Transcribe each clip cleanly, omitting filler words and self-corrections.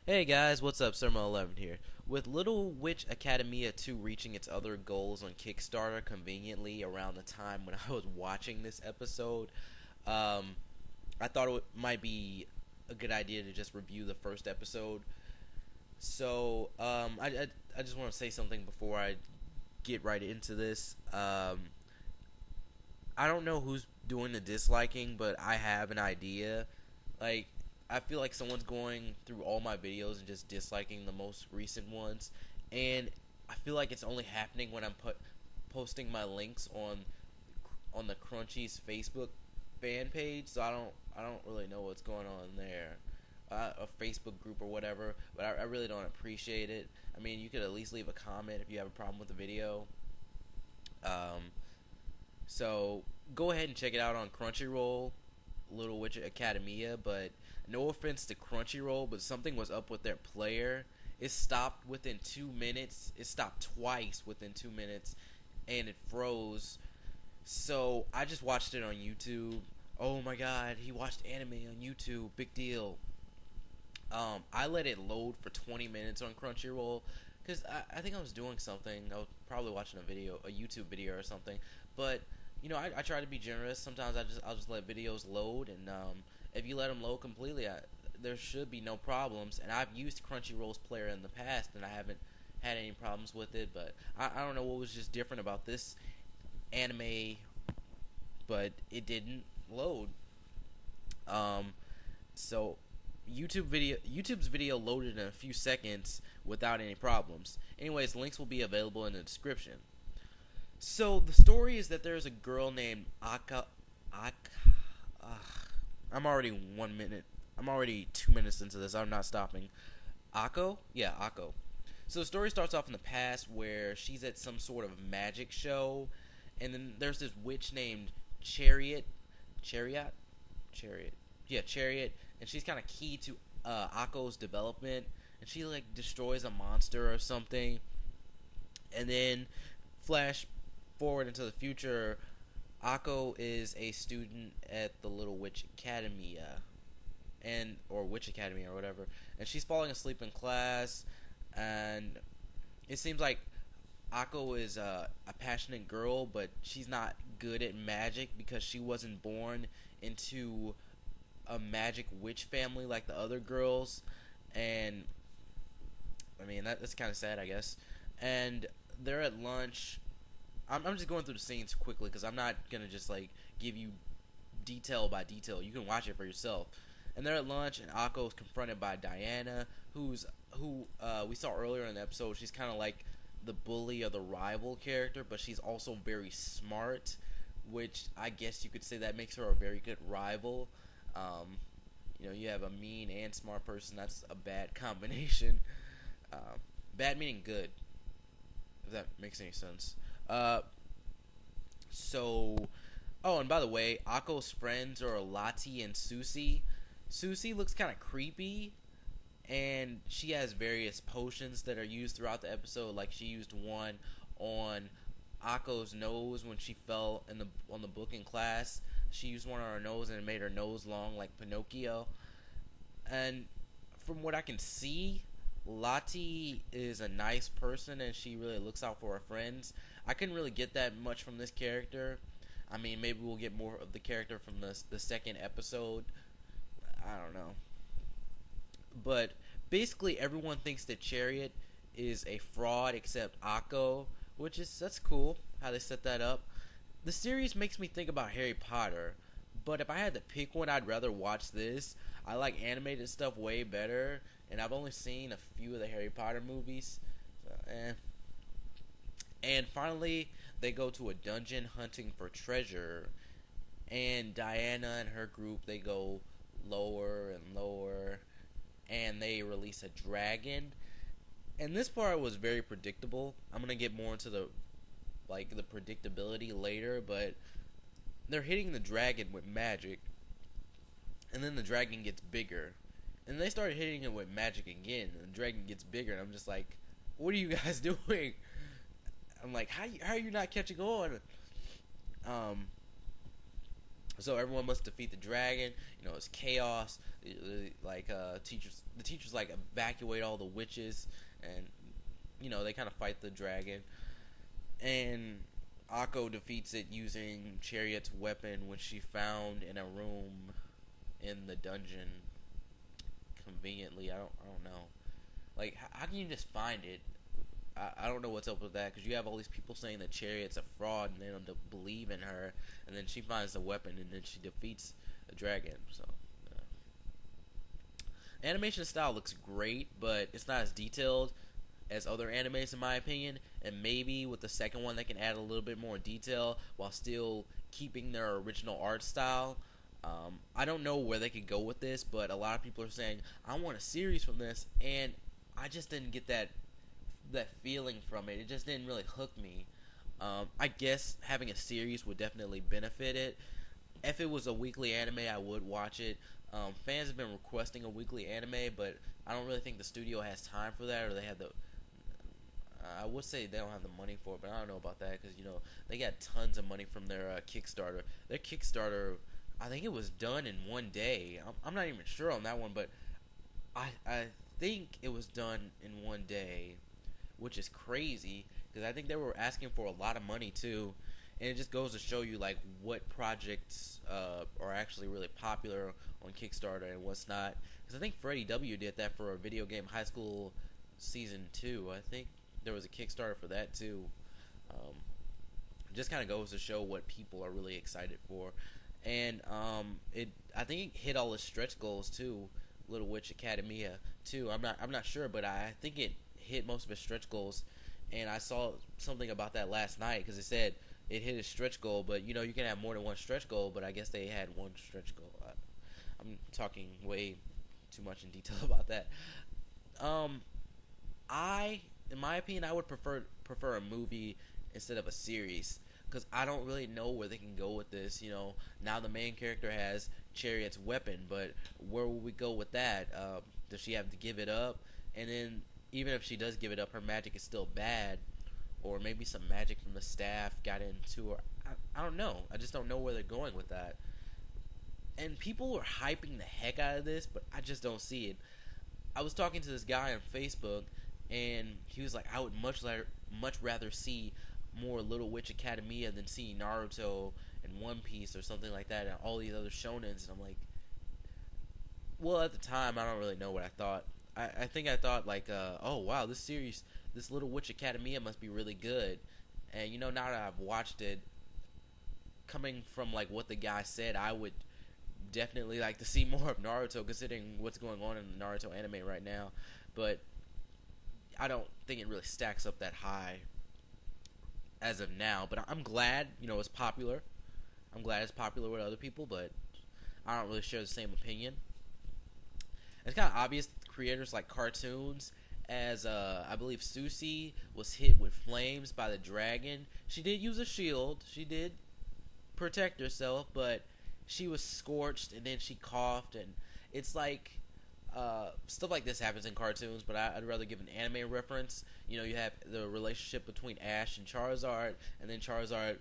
Hey guys, what's up? Surma11 here. With Little Witch Academia 2 reaching its other goals on Kickstarter conveniently around the time when I was watching this episode, um, I thought might be a good idea to just review the first episode. I just want to say something before I get right into this. I don't know who's doing the disliking, but I have an idea. Like, I feel like someone's going through all my videos and just disliking the most recent ones, and I feel like it's only happening when I'm posting my links on the Crunchy's Facebook fan page. So I don't really know what's going on there, a Facebook group or whatever. But I really don't appreciate it. I mean, you could at least leave a comment if you have a problem with the video. Um, so go ahead and check it out on Crunchyroll, Little Witch Academia. But no offense to Crunchyroll, but something was up with their player. It stopped within 2 minutes. It stopped twice within 2 minutes, and it froze. So I just watched it on YouTube. Oh my god, he watched anime on YouTube. Big deal. I let it load for 20 minutes on Crunchyroll because I think I was doing something. I was probably watching a YouTube video or something. But I try to be generous. Sometimes I'll just let videos load, and if you let them load completely, there should be no problems. And I've used Crunchyroll's player in the past, and I haven't had any problems with it. But I don't know what was just different about this anime, but it didn't load. Um, so YouTube's video loaded in a few seconds without any problems. Anyways, links will be available in the description. So the story is that there's a girl named Aka. I'm already 1 minute. I'm already 2 minutes into this. I'm not stopping. Akko? Yeah, Akko. So the story starts off in the past where she's at some sort of magic show, and then there's this witch named Chariot. Yeah, Chariot, and she's kind of key to Akko's development, and she like destroys a monster or something, and then flash forward into the future. Akko is a student at the Little Witch Academia, or Witch Academy or whatever, and she's falling asleep in class, and it seems like Akko is a passionate girl, but she's not good at magic because she wasn't born into a magic witch family like the other girls, and I mean that's kind of sad, I guess. And they're at lunch. I'm just going through the scenes quickly because I'm not gonna just like give you detail by detail. You can watch it for yourself. And they're at lunch, and Akko is confronted by Diana, who we saw earlier in the episode. She's kind of like the bully or the rival character, but she's also very smart, which I guess you could say that makes her a very good rival. You have a mean and smart person. That's a bad combination. Bad meaning good, if that makes any sense. Oh, and by the way, Akko's friends are Lati and Susie. Susie looks kind of creepy, and she has various potions that are used throughout the episode. Like she used one on Akko's nose when she fell on the book in class. She used one on her nose, and it made her nose long like Pinocchio. And from what I can see, Lati is a nice person, and she really looks out for her friends. I couldn't really get that much from this character. I mean, maybe we'll get more of the character from the second episode. I don't know. But basically, everyone thinks that Chariot is a fraud except Akko, that's cool how they set that up. The series makes me think about Harry Potter, but if I had to pick one, I'd rather watch this. I like animated stuff way better, and I've only seen a few of the Harry Potter movies. And finally, they go to a dungeon hunting for treasure, and Diana and her group, they go lower and lower, and they release a dragon. And this part was very predictable. I'm gonna get more into the predictability later, but they're hitting the dragon with magic, and then the dragon gets bigger, and they start hitting it with magic again, and the dragon gets bigger, and I'm just like, what are you guys doing? I'm like, how are you not catching on? So everyone must defeat the dragon. It's chaos. Like the teachers like evacuate all the witches, and they kind of fight the dragon. And Akko defeats it using Chariot's weapon, which she found in a room in the dungeon. Conveniently, I don't know. Like, how can you just find it? I don't know what's up with that, because you have all these people saying that Chariot's a fraud and they don't believe in her, and then she finds the weapon and then she defeats the dragon. So animation style looks great, but it's not as detailed as other animes in my opinion, and maybe with the second one they can add a little bit more detail while still keeping their original art style. I don't know where they could go with this, but a lot of people are saying I want a series from this, and I just didn't get that feeling from it. It just didn't really hook me. I guess having a series would definitely benefit it. If it was a weekly anime, I would watch it. Fans have been requesting a weekly anime, but I don't really think the studio has time for that, or they have the I would say they don't have the money for it, but I don't know about that, because they got tons of money from their Kickstarter. Their Kickstarter, I think it was done in one day. I'm not even sure on that one, but I think it was done in one day, which is crazy, because I think they were asking for a lot of money too, and it just goes to show you like what projects are actually really popular on Kickstarter and what's not. Because I think Freddie W did that for a video game High School Season 2. I think there was a Kickstarter for that too. It just kind of goes to show what people are really excited for, and I think it hit all its stretch goals too. Little Witch Academia too. I'm not sure, but I think it hit most of its stretch goals, and I saw something about that last night, because it said it hit its stretch goal, but you can have more than one stretch goal, but I guess they had one stretch goal. I'm talking way too much in detail about that. In my opinion, I would prefer a movie instead of a series, because I don't really know where they can go with this. Now the main character has Chariot's weapon, but where will we go with that? Does she have to give it up? And then even if she does give it up, her magic is still bad, or maybe some magic from the staff got into her. I don't know. I just don't know where they're going with that. And people are hyping the heck out of this, but I just don't see it. I was talking to this guy on Facebook, and he was like, I would much rather see more Little Witch Academia than see Naruto and One Piece or something like that, and all these other shonens. And I'm like, well, at the time, I don't really know what I thought. I think I thought like, oh wow, this Little Witch Academia must be really good. And now that I've watched it, coming from like what the guy said, I would definitely like to see more of Naruto, considering what's going on in the Naruto anime right now. But I don't think it really stacks up that high as of now. But I'm glad it's popular. I'm glad it's popular with other people, but I don't really share the same opinion. It's kind of obvious that creators like cartoons, as I believe Susie was hit with flames by the dragon. She did use a shield. She did protect herself, but she was scorched, and then she coughed, and it's like stuff like this happens in cartoons, but I'd rather give an anime reference. You have the relationship between Ash and Charizard, and then Charizard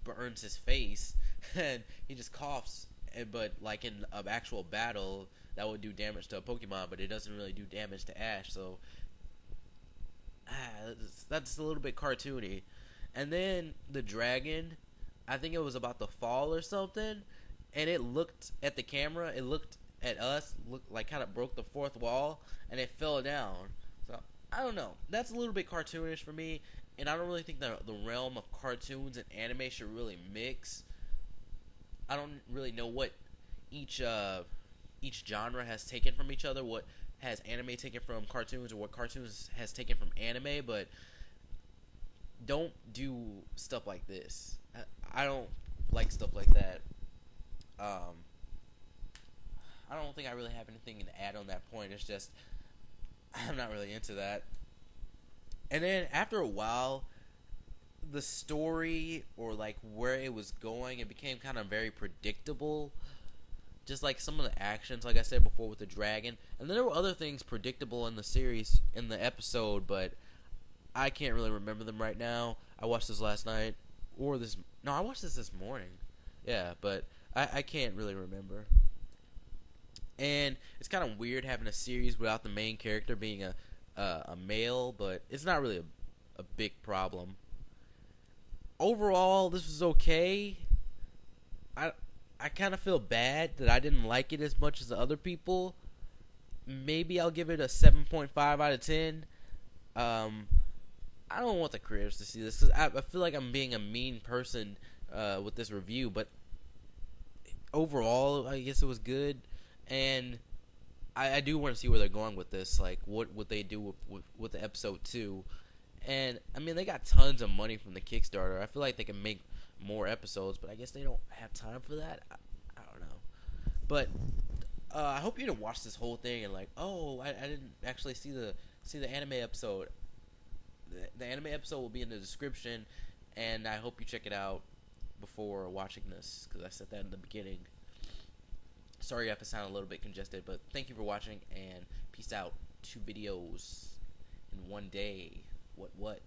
burns his face and he just coughs, but like in an actual battle that would do damage to a Pokemon, but it doesn't really do damage to Ash, so that's a little bit cartoony. And then the dragon, I think it was about to fall or something, and it looked at the camera, it looked at us, looked like kind of broke the fourth wall, and it fell down. So I don't know, that's a little bit cartoonish for me, and I don't really think the realm of cartoons and anime should really mix. I don't really know what each genre has taken from each other, what has anime taken from cartoons, or what cartoons has taken from anime, but don't do stuff like this. I don't like stuff like that. I don't think I really have anything to add on that point. It's just I'm not really into that. And then after a while, the story, or like where it was going, it became kind of very predictable. Just like some of the actions, like I said before with the dragon. And then there were other things predictable in the series, in the episode, but I can't really remember them right now. I watched this last night or this. No, I watched this morning. Yeah, but I can't really remember. And it's kind of weird having a series without the main character being a male, but it's not really a big problem. Overall, this was okay. I kind of feel bad that I didn't like it as much as the other people. Maybe I'll give it a 7.5 out of 10. I don't want the creators to see this because I feel like I'm being a mean person with this review, but overall, I guess it was good, and I do want to see where they're going with this. Like, what would they do with the episode 2? And I mean, they got tons of money from the Kickstarter. I feel like they can make more episodes, but I guess they don't have time for that. I don't know, but I hope you didn't watch this whole thing and like, oh, I didn't actually see the anime episode. The anime episode will be in the description, and I hope you check it out before watching this because I said that in the beginning. Sorry if I sound a little bit congested, but thank you for watching, and peace out. 2 videos in one day. What?